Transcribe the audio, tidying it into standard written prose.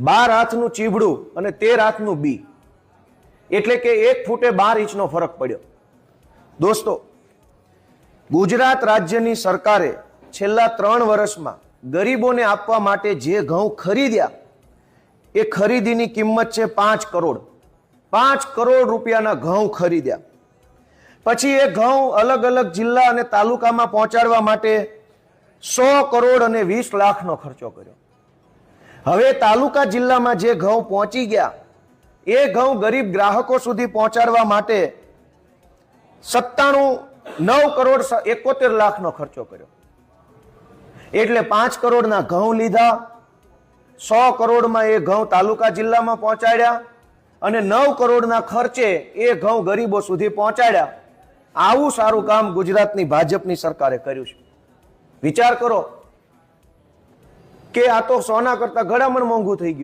12 હાથનું ચીવડું અને 13 હાથનું બી, એટલે કે 1 ફૂટે 12 ઇંચનો ફરક પડ્યો। દોસ્તો, ગુજરાત રાજ્યની સરકારે છેલ્લા 3 વર્ષમાં ગરીબોને આપવા માટે જે ઘઉં ખરીદ્યા એ ખરીદીની કિંમત છે 5 કરોડ। 5 કરોડ રૂપિયાના ઘઉં ખરીદ્યા। પછી એ ઘઉં અલગ અલગ જિલ્લા અને તાલુકામાં પહોંચાડવા માટે 100 કરોડ અને 20 લાખનો ખર્ચો કર્યો। હવે તાલુકા જિલ્લામાં જે ઘઉં પહોંચી ગયા એ ઘઉં ગરીબ ગ્રાહકો સુધી પહોંચાડવા માટે 9 કરોડ 71 લાખનો ખર્ચો કર્યો। એટલે 5 કરોડના ઘઉં લીધા, 100 કરોડમાં એ ઘઉં તાલુકા જિલ્લામાં પહોંચાડ્યા અને 9 કરોડના ખર્ચે એ ઘઉં ગરીબો સુધી પહોંચાડ્યા। આવું સારું કામ ગુજરાતની ભાજપની સરકારે કર્યું છે। વિચાર કરો કે આ તો સોના કરતા ઘડામણ મોંઘું થઈ ગયું।